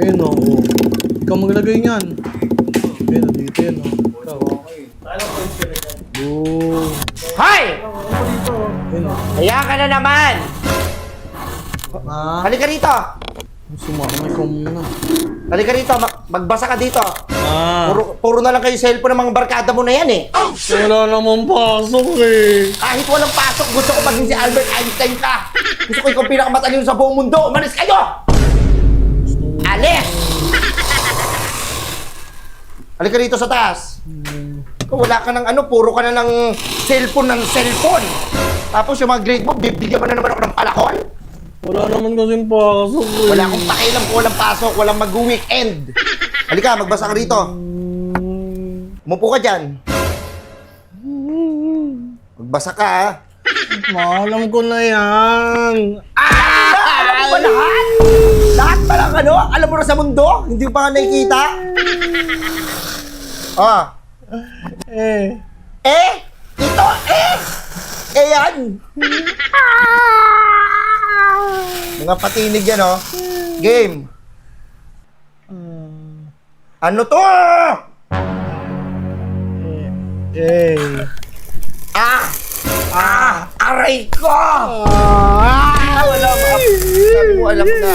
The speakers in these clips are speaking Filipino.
Ayun o. Ikaw maglagay niyan. Ayun o, dito yan o. Ikaw. Boom. Hoy! Ayun o. Kaya ka na naman! Ah, Halika rito! sumakay ko muna. Halika rito, magbasa ka dito. Ah, Puro na lang kayo cellphone ng mga barkada mo na yan eh. wala naman pasok eh. Kahit walang pasok, gusto ko maging si Albert Einstein ka. Gusto ko ikaw pinakamatalino sa buong mundo. Umalis kayo! Alis! Halika rito sa taas. Wala ka ng ano, puro ka na ng cellphone. Tapos yung mga grade mo, bibigyan mo na naman ako ng palakol. Wala naman kasing pasok eh. Wala akong pakialam kung walang pasok, walang mag-weekend. Halika, magbasa ka rito. Umupo ka dyan. Magbasa ka, ha? Maalam ko na yan. Alam mo ba lahat? Lahat pa lang ano? Alam mo na sa mundo? Hindi mo pa nga nakikita? Ah. Eh. Ito, yan. Mga patinig yan, oh. Game. Ano to? Eh. Aray ko! Wala mo. Sabi mo, alam mo na.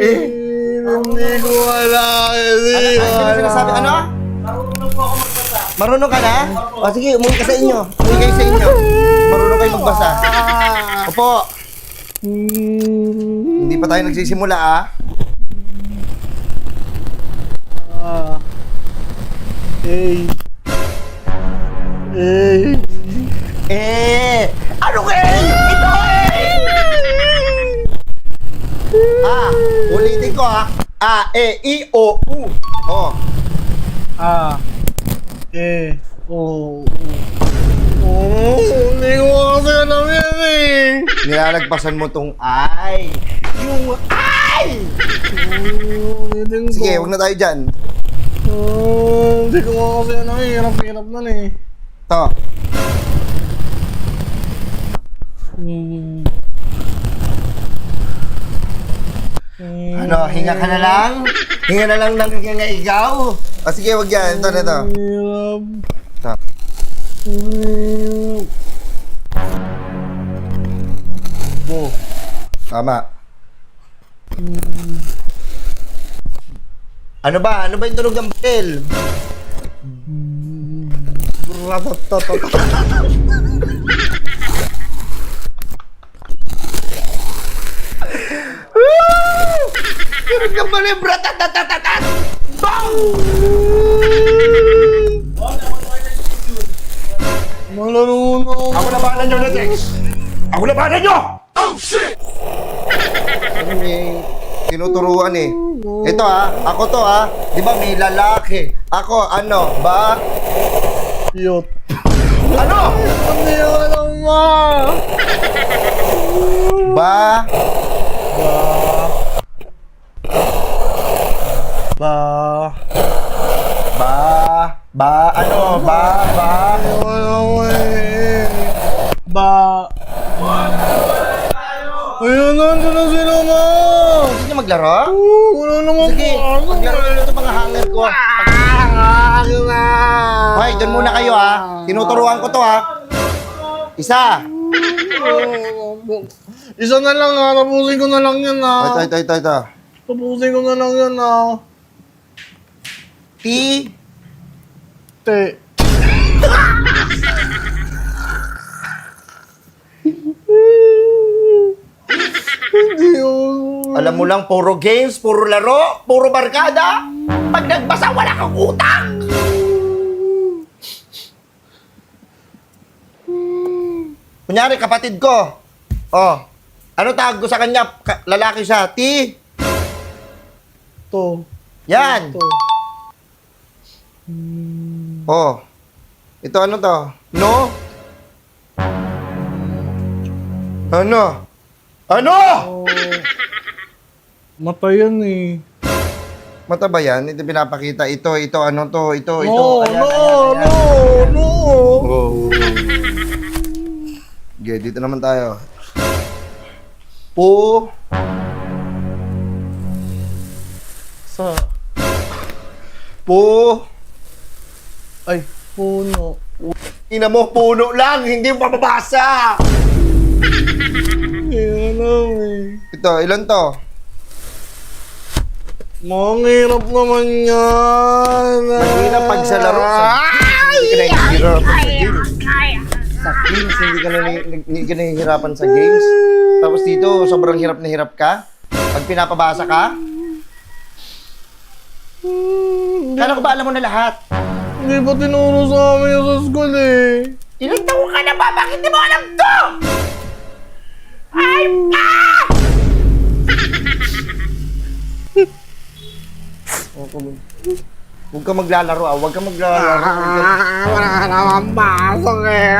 Eh. Hindi ko wala. Hindi ko Ano wala. sinasabi? Ano? Marunong ka na? O sige, umuwi ka sa inyo. Umuwi kayo sa inyo. Marunong kayo magbasa. Opo. Hindi pa tayo nagsisimula, ah. Ano ka Ito ulitin ko, ha? I-O-U. Oh. Hindi ko kasi alam yan eh. Nilalagpasan mo tong I. Yung I! Sige, huwag na tayo dyan. Hindi ko kasi alam eh. Hirap-hirap na eh. To. Ano, hinga ka na lang? Hinga na lang ng hinga ikaw? O sige, wag yan. Ito na ito. Ito. Tama. Ano ba? Ano ba yung tunog ng bell? Tunog ng bell yung bratatatatatan! Bang! Malaro na ako. Ako na bahala nyo na, Tex! Ako na bahala nyo! Oh, shit! Ano may tinuturuan eh. Ito ako to Di ba may lalaki? Ako, ano, ba? Yot. Ano? Hindi ko alam ma. Ba? Ano? Ba? Ayun na, ito na sila ma. Gusto nyo maglaro? Wala naman Sige, maglaro na ito mga hanger ko. Hoy, doon muna kayo Tinuturuan ko to Isa. Isa na lang tapusin ko na lang yan Ito. Tapusin ko na lang yan T. Te. Hindi yun. Alam mo lang, puro games, puro laro, puro barkada. Pag nagbasa, wala kang utang. Kunyari, kapatid ko. Oh, ano tawag ko sa kanya? Lalaki siya. T. To. Yan. To. Oh. Ito ano to? No? Ano? Ano? Mata yan eh. Mata ba yan? Ito pinapakita. Ito, ano to? Ito. No, Ayan, no, ayan. no, no. Oh. Okay, dito naman tayo. Sa, ay, puno. Ina mo, puno lang, hindi mo mababasa. Hindi alam eh. Ito, ilan to? Ang hirap naman yan. Mahirap pag sa laro. Hindi ka nahihirapan sa games. Sa games, hindi ka nahihirapan sa games. Tapos dito, sobrang hirap na hirap ka. Pag pinapabasa ka, kala ko ba alam mo na lahat? Hindi pa tinuro sa amin yung sa school eh. Ilang taon ka na ba? Bakit di mo alam to? Ay, Huwag ka maglalaro ah. Huwag ka maglalaro. Wala ka naman pasok eh.